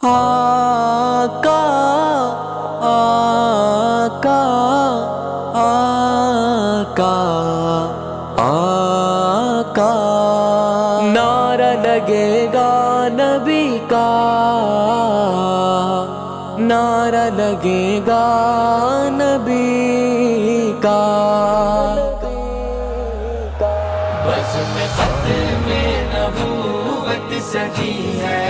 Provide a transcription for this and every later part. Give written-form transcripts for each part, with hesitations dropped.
آقا آقا آقا آقا نعرہ لگے گا نبی کا، نعرہ لگے گا نبی کا، بس میں ختم نبوت سجی ہے،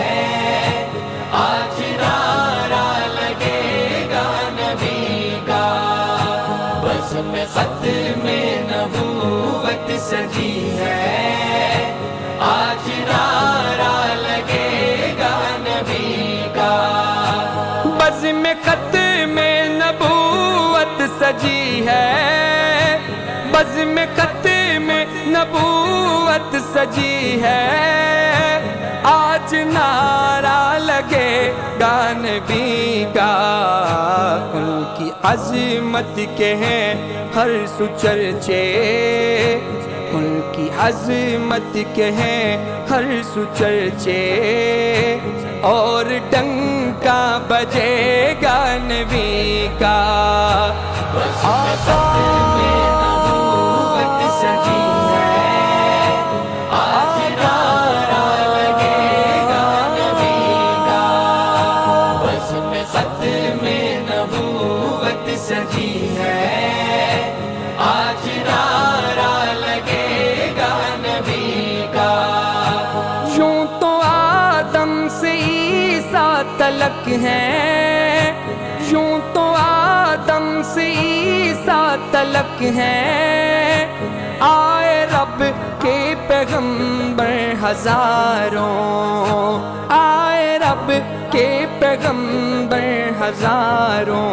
آج نعرہ لگے گا نبی کا، بس میں ختم نبوت سجی ہے، آج نعرہ لگے گا نبی کا، بز میں ختم نبوت سجی ہے، بز میں ختم نبوت سجی ہے، آج نعرہ لگے گا نبی کا، ان کی عظمت کے ہیں ہر سو چرچے، ان کی عظمت کے ہیں ہر سو چرچے، اور ڈنکا بجے گا نبی کا، بس میں ختم نبوت سجی ہے، آج نعرہ لگے گا نبی کا، بس میں ختم نبوت سجی ہے، آج نعرہ لگے گا نبی کا، یوں تو آدم سے عیسیٰ تلک ہیں، یوں تو آدم سے عیسیٰ تلک ہیں، آئے رب کے پیغمبر ہزاروں، آئے رب کے پیغمبر ہزاروں،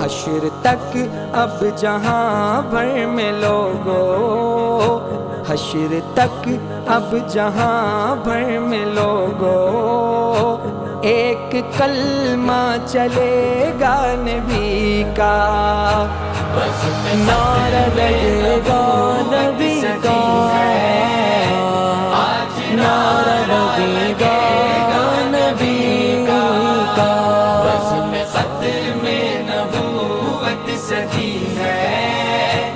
حشر تک اب جہاں بھر میں لوگوں، حشر تک اب جہاں بھر میں لوگوں، ایک کلمہ چلے گا نبی کا، بس میں نعرہ لگے گا نبی کا، آج نعرہ لگے گا نبی کا، بس میں ختم نبوت سجی ہے،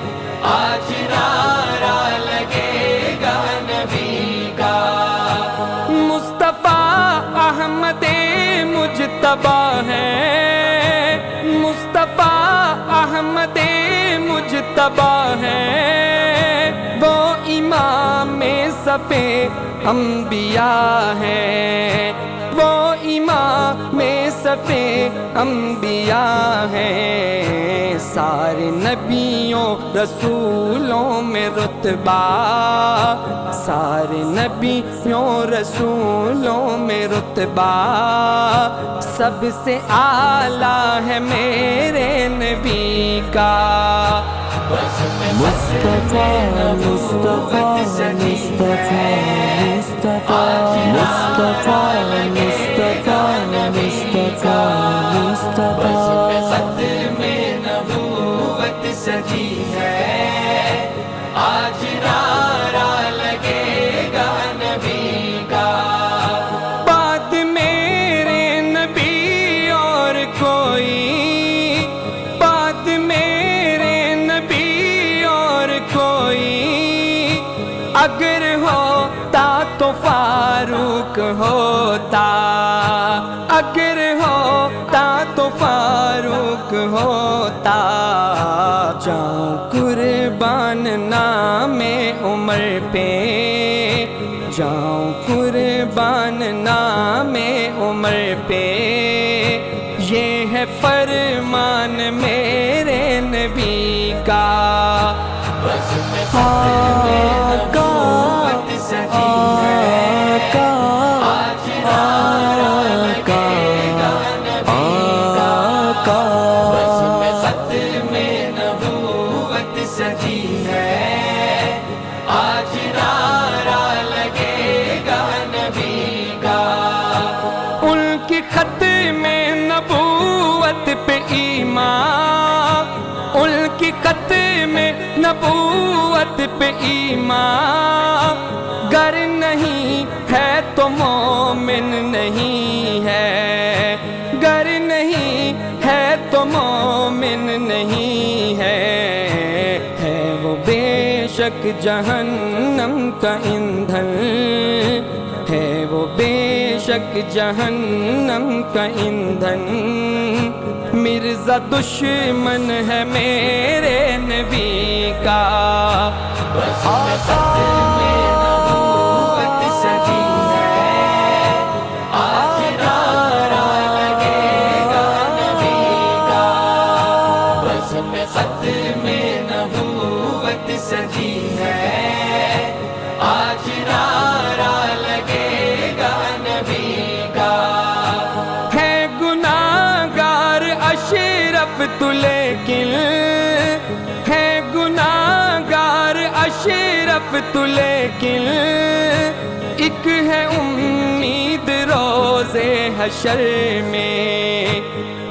آج نعرہ لگے گا نبی کا، مصطفیٰ احمد مجتبیٰ ہے، مصطفیٰ احمد مجتبیٰ ہے، وہ امام صف انبیاء ہے، وہ امام صف انبیاء ہے، سارے نبیوں رسولوں میں رتبہ، سارے نبیوں رسولوں میں رتبہ، سب سے اعلیٰ ہے میرے نبی کا، بس میں مصطفیٰ مصطفیٰ مصطفیٰ مصطفیٰ مصطفیٰ مصطفیٰ مصطفیٰ بس میں مصطفیٰ، ختم نبوت سجی ہے، آج نعرہ لگے گا نبی کا، بعد میرے نبی اور کوئی، بعد میرے نبی اور کوئی، اگر ہوتا تو فاروق ہوتا، اگر ہوتا تو فاروق ہوتا، جاؤں قربان نام عمر پہ، جاؤں قربان نام عمر پہ، یہ ہے فرمان میرے نبی کا، بس میں ختم نبوت سجی ہے، آج نعرہ لگے گا نبی کا، بس میں ختم نبوت سجی ہے، آج نعرہ لگے گا نبی کا، ان کی ختم نبوت پہ ایمان، ان کی ختم نبوت نبوت پہ ایمان، گر نہیں ہے تو مومن نہیں ہے، گر نہیں ہے تو مومن نہیں ہے وہ بے شک جہنم کا ایندھن، ہے وہ بے شک جہنم کا ایندھن، مرزا دشمن ہے میرے نبی کا، سجی ہے آج نعرہ لگے گا نبی کا، ہے گناہ گار اشرف تو لیکن، ہے گناہ گار اشرف تو لیکن، ایک ہے امید روزے حشر میں،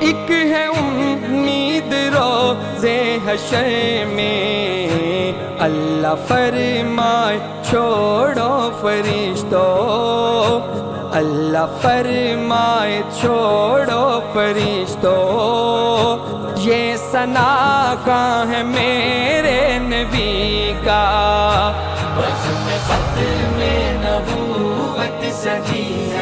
ایک ہے امید روزے حشر میں، اللہ فرمائے چھوڑو فرشتوں، اللہ فرمائے چھوڑو فرشتوں، یہ ثنا کہاں ہے میرے نبی کا، بس میں ختم نبوت سجی ہے